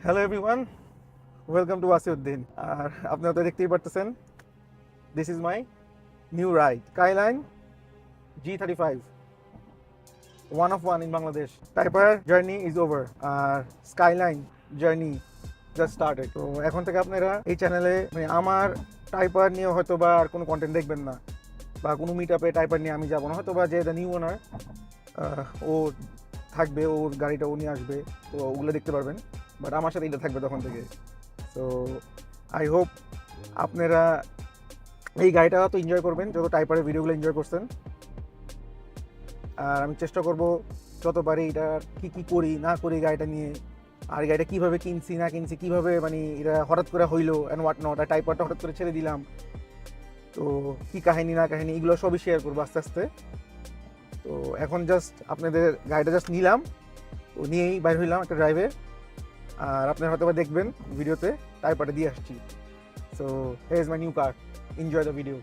Hello everyone, welcome to Wasi Uddin. আর আপনারা তো দেখতেই পারতেছেন, this is my new ride Skyline G35, one of one in Bangladesh. Typer journey is over আর Skyline journey just started. তো এখন থেকে আপনারা এই চ্যানেলে আমার টাইপার নিয়ে হয়তো বা আর কোনো কন্টেন্ট দেখবেন না, বা কোনো মিট আপে টাইপার নিয়ে আমি যাবো না, হয়তো বা যে দ্য নিউ ওনার ও থাকবে, ওর গাড়িটা ও নিয়ে আসবে, তো ওগুলো দেখতে পারবেন। বাট আমার সাথে এটা থাকবে তখন থেকে। সো আই হোপ আপনারা এই গাড়িটা তো এনজয় করবেন যত টাইপারের ভিডিওগুলো এনজয় করছেন। আর আমি চেষ্টা করব যত পারি এটা কী করি না করি গাড়িটা নিয়ে, আর গাড়িটা কীভাবে কিনছি না কিনছি, কীভাবে মানে এটা হঠাৎ করে হইলো অ্যান্ড হোয়াট নট, আর টাইপারটা হঠাৎ করে ছেড়ে দিলাম, তো কী কাহিনী না কাহিনী এগুলো সবই শেয়ার করবো আস্তে আস্তে। তো এখন জাস্ট আপনাদের গাড়িটা জাস্ট নিলাম, তো নিয়েই বাইর হইলাম একটা ড্রাইভে। আর আপনারা হয়তো বা দেখবেন ভিডিওতে টাইপারটা দিয়ে আসছি। So here is my new car, enjoy the video.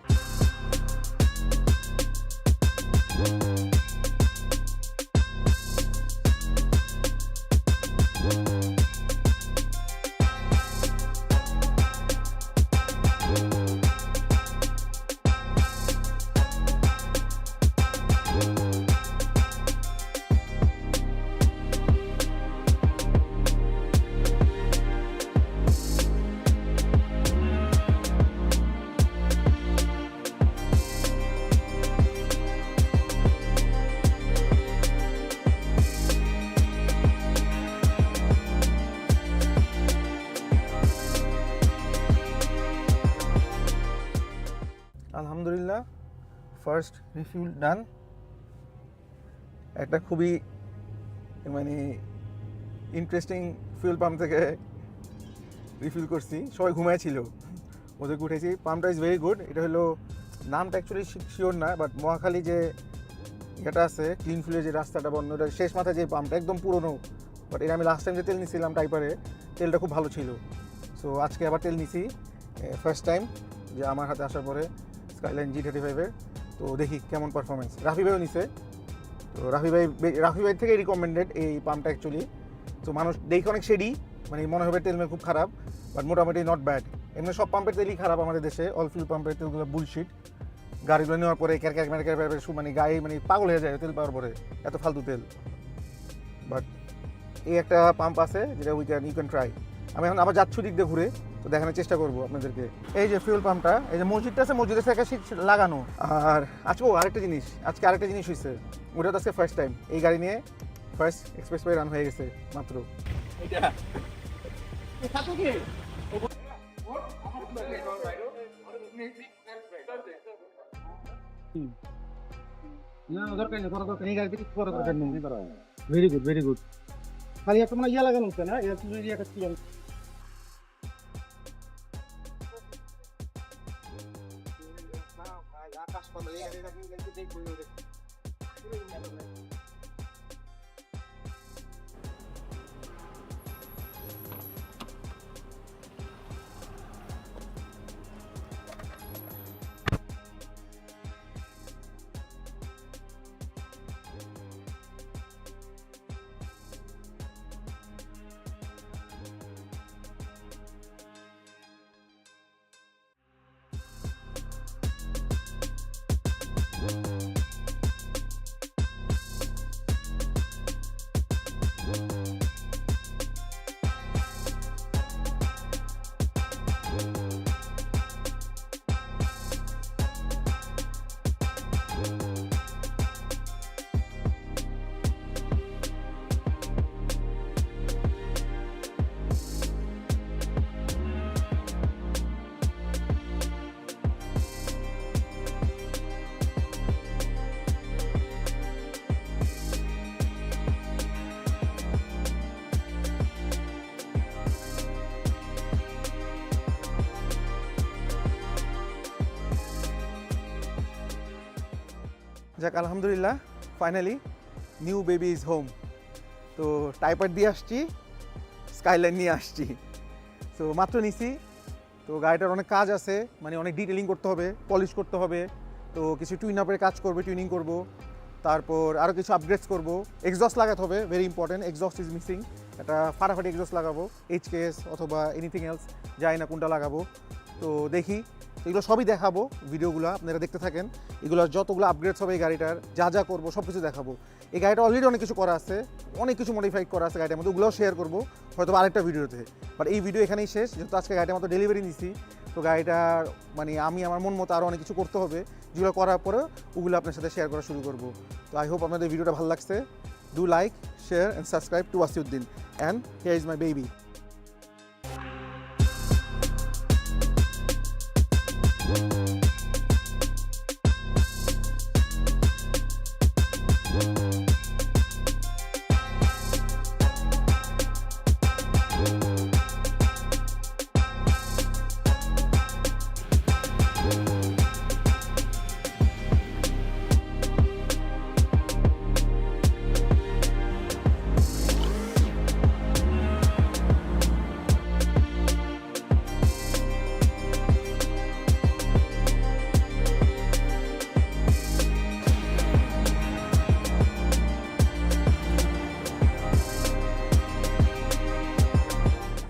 আলহামদুলিল্লাহ, ফার্স্ট রিফিউল ডান। একটা খুবই মানে ইন্টারেস্টিং ফুয়েল পাম্প থেকে রিফিল করছি। সবাই ঘুমাইছিল, ওদেরকে উঠেছি। পাম্পটা ইজ ভেরি গুড। এটা হলো নামটা অ্যাকচুয়ালি শিওর না, বাট মহাখালী যে এটা আছে ক্লিন ফুলের যে রাস্তাটা বন্ধ, ওটা শেষ মাথায় যে পাম্পটা একদম পুরনো। বাট এটা আমি লাস্ট টাইম যে তেল নিয়েছিলাম টাইপারে, তেলটা খুব ভালো ছিল। সো আজকে আবার তেল নিছি, ফার্স্ট টাইম যে আমার হাতে আসার পরে স্কাইলাইন G35-এর। তো দেখি কেমন পারফরমেন্স। রাফি ভাইও নিছে, তো রাফি ভাই থেকে রিকমেন্ডেড এই পাম্পটা অ্যাকচুয়ালি। তো মানুষ দেখে অনেক শেডি, মানে মনে হবে তেল খুব খারাপ, বাট মোটামুটি নট ব্যাড। এমনি সব পাম্পের তেলই খারাপ আমাদের দেশে, অল ফিউল পাম্পের তেলগুলো বুলশিট। গাড়িগুলো নেওয়ার পরে মানে গায়ে মানে পাগল হয়ে যায় তেল পাওয়ার পরে, এত ফালতু তেল। বাট এই একটা পাম্প আছে যেটা ইউ ক্যান ট্রাই। আমি এখন আবার যাচ্ছি দিক দিয়ে ঘুরে, তো দেখানোর চেষ্টা করবো আপনাদেরকে। এই যে ফুয়েল পাম্পটা, এই যে মসজিদটা আছে, মসজিদের সাথে শীট লাগানো। আর আজকে আরেকটা জিনিস হয়েছে, ওটা তো আজকে ফার্স্ট টাইম এই গাড়ি নিয়ে ফার্স্ট এক্সপ্রেস ওয়ে রান হয়ে গেছে মাত্র। Very good. খালি একটা মানে ইয়া লাগানো হচ্ছে না, যাক আলহামদুলিল্লাহ, finally new baby is home. তো টাইপার দিয়ে আসছি, স্কাইলাইন নিয়ে আসছি। তো মাত্র নিছি। তো গাড়িটার অনেক কাজ আছে, মানে অনেক ডিটেলিং করতে হবে, পলিশ করতে হবে। তো কিছু টুইন আপের কাজ করবে, টুইনিং করব, তারপর আরও কিছু আপগ্রেডস করব। এক্সজস্ট লাগাতে হবে, very important, exhaust is missing. একটা ফাটাফাটি এক্সস্ট লাগাবো, এইচকেএস অথবা এনিথিং এলস, যাই না কোনটা লাগাবো। তো দেখি, এগুলো সবই দেখাবো, ভিডিওগুলো আপনারা দেখতে থাকেন। এগুলোর যতগুলো আপগ্রেডস হবে এই গাড়িটার, যা যা করবো সব কিছু দেখাবো। এই গাড়িটা অলরেডি অনেক কিছু করা আছে, অনেক কিছু মডিফাই করা আছে গাড়িটার মধ্যে, ওগুলোও শেয়ার করবো হয়তো আরেকটা ভিডিওতে। বাট এই ভিডিও এখানেই শেষ, যেহেতু আজকে গাড়িটার মতো ডেলিভারি নিছি। তো গাড়িটার মানে আমি আমার মন মতো আরও অনেক কিছু করতে হবে, যেগুলো করার পরে ওগুলো আপনার সাথে শেয়ার করা শুরু করবো। তো আই হোপ আপনাদের ভিডিওটা ভালো লাগছে। Do like, share and subscribe to Wasi Uddin, and here is my baby.